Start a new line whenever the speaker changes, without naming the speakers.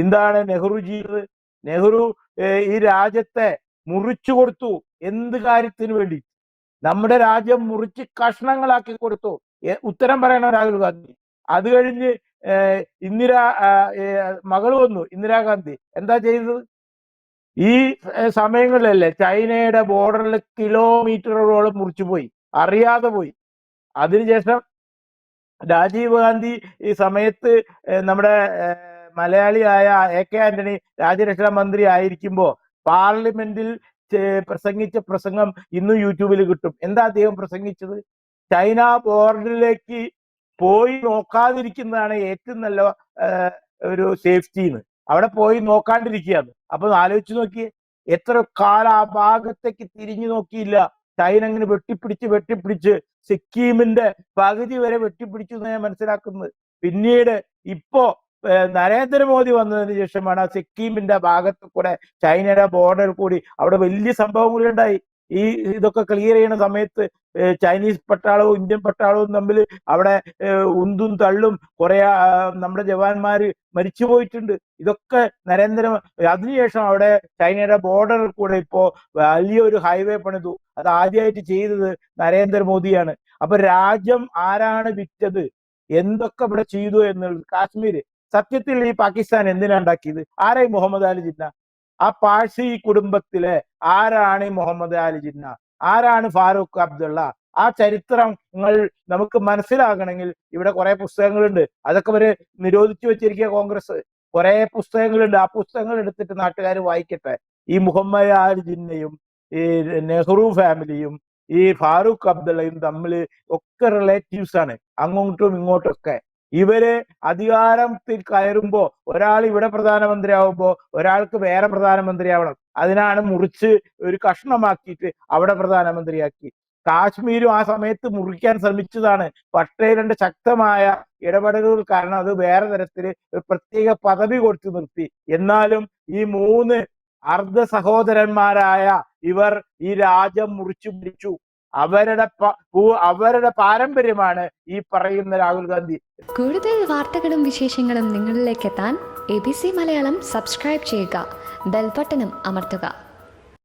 എന്താണ് നെഹ്റു ചെയ്തത്? നെഹ്റു ഈ രാജ്യത്തെ മുറിച്ചു കൊടുത്തു. എന്ത് കാര്യത്തിന് വേണ്ടി? നമ്മുടെ രാജ്യം മുറിച്ച് കഷ്ണങ്ങളാക്കി കൊടുത്തു. ഉത്തരം പറയണം രാഹുൽ ഗാന്ധി. അത് കഴിഞ്ഞ് മകൾ വന്നു, ഇന്ദിരാഗാന്ധി. എന്താ ചെയ്തത്? ഈ സമയങ്ങളിലല്ലേ ചൈനയുടെ ബോർഡറിൽ കിലോമീറ്ററുകളോളം മുറിച്ചു പോയി, അറിയാതെ പോയി. അതിനുശേഷം രാജീവ് ഗാന്ധി ഈ സമയത്ത് നമ്മുടെ മലയാളിയായ AK ആന്റണി രാജ്യരക്ഷാ മന്ത്രി ആയിരിക്കുമ്പോൾ പാർലമെന്റിൽ പ്രസംഗിച്ച പ്രസംഗം ഇന്നും യൂട്യൂബിൽ കിട്ടും. എന്താ അദ്ദേഹം പ്രസംഗിച്ചത്? ചൈന ബോർഡറിലേക്ക് പോയി നോക്കാതിരിക്കുന്നതാണ് ഏറ്റവും നല്ല ഒരു സേഫ്റ്റിന്ന്. അവിടെ പോയി നോക്കാണ്ടിരിക്കുകയാണ്. അപ്പൊ ആലോചിച്ച് നോക്കിയേ, എത്ര കാലം ആ ഭാഗത്തേക്ക് തിരിഞ്ഞു നോക്കിയില്ല. ചൈന അങ്ങനെ വെട്ടിപ്പിടിച്ച് സിക്കിമിന്റെ പകുതി വരെ വെട്ടിപ്പിടിച്ചു എന്ന് ഞാൻ മനസ്സിലാക്കുന്നത്. പിന്നീട് ഇപ്പോ നരേന്ദ്രമോദി വന്നതിന് ശേഷമാണ് ആ സിക്കിമിന്റെ ഭാഗത്ത് കൂടെ ചൈനയുടെ ബോർഡർ കൂടി അവിടെ വലിയ സംഭവങ്ങളുണ്ടായി. ഇതൊക്കെ ക്ലിയർ ചെയ്യുന്ന സമയത്ത് ചൈനീസ് പട്ടാളവും ഇന്ത്യൻ പട്ടാളവും തമ്മിൽ അവിടെ ഉന്തും തള്ളും കുറെ നമ്മുടെ ജവാന്മാര് മരിച്ചു പോയിട്ടുണ്ട്. ഇതൊക്കെ അതിനുശേഷം അവിടെ ചൈനയുടെ ബോർഡറിൽ കൂടെ ഇപ്പോ വലിയൊരു ഹൈവേ പണിതു. അത് ആദ്യമായിട്ട് ചെയ്തത് നരേന്ദ്രമോദിയാണ്. അപ്പൊ രാജ്യം ആരാണ് വിറ്റത്, എന്തൊക്കെ ഇവിടെ ചെയ്തു എന്നുള്ളത്. കാശ്മീർ സത്യത്തിൽ ഈ പാകിസ്ഥാൻ എന്തിനാ ഉണ്ടാക്കിയത്? ആരായി മുഹമ്മദ് അലി ജിന്ന? ആ പാഴ്സി കുടുംബത്തിലെ ആരാണ് ഈ മുഹമ്മദ് അലി ജിന്ന? ആരാണ് ഫാറൂഖ് അബ്ദുള്ള? ആ ചരിത്രങ്ങൾ നമുക്ക് മനസ്സിലാകണമെങ്കിൽ ഇവിടെ കുറെ പുസ്തകങ്ങളുണ്ട്. അതൊക്കെ ഇവര് നിരോധിച്ചു വെച്ചിരിക്കുക കോൺഗ്രസ്. കുറെ പുസ്തകങ്ങളുണ്ട്. ആ പുസ്തകങ്ങൾ എടുത്തിട്ട് നാട്ടുകാർ വായിക്കട്ടെ. ഈ മുഹമ്മദ് അലി ജിന്നയും ഈ നെഹ്റു ഫാമിലിയും ഈ ഫാറൂഖ് അബ്ദുള്ളയും തമ്മിൽ ഒക്കെ റിലേറ്റീവ്സ് ആണ്, അങ്ങോട്ടും ഇങ്ങോട്ടും ഒക്കെ. ഇവര് അധികാരത്തിൽ കയറുമ്പോ ഒരാൾ ഇവിടെ പ്രധാനമന്ത്രി ആവുമ്പോ ഒരാൾക്ക് വേറെ പ്രധാനമന്ത്രി ആവണം. അതിനാണ് മുറിച്ച് ഒരു കഷ്ണമാക്കിയിട്ട് അവിടെ പ്രധാനമന്ത്രിയാക്കി. കാശ്മീരും ആ സമയത്ത് മുറിക്കാൻ ശ്രമിച്ചതാണ്. പട്ടേലിന്റെ ശക്തമായ ഇടപെടലുകൾ കാരണം അത് വേറെ തരത്തില് ഒരു പ്രത്യേക പദവി കൊടുത്തു നിർത്തി. എന്നാലും ഈ 3 അർദ്ധ സഹോദരന്മാരായ ഇവർ ഈ രാജ്യം മുറിച്ചു പിടിച്ചു. അവരുടെ പാരമ്പര്യമാണ് ഈ പറയുന്ന രാഹുൽ ഗാന്ധി.
കൂടുതൽ വാർത്തകളും വിശേഷങ്ങളും നിങ്ങളിലേക്ക് എത്താൻ ABC മലയാളം സബ്സ്ക്രൈബ് ചെയ്യുക, ബെൽബട്ടനും അമർത്തുക.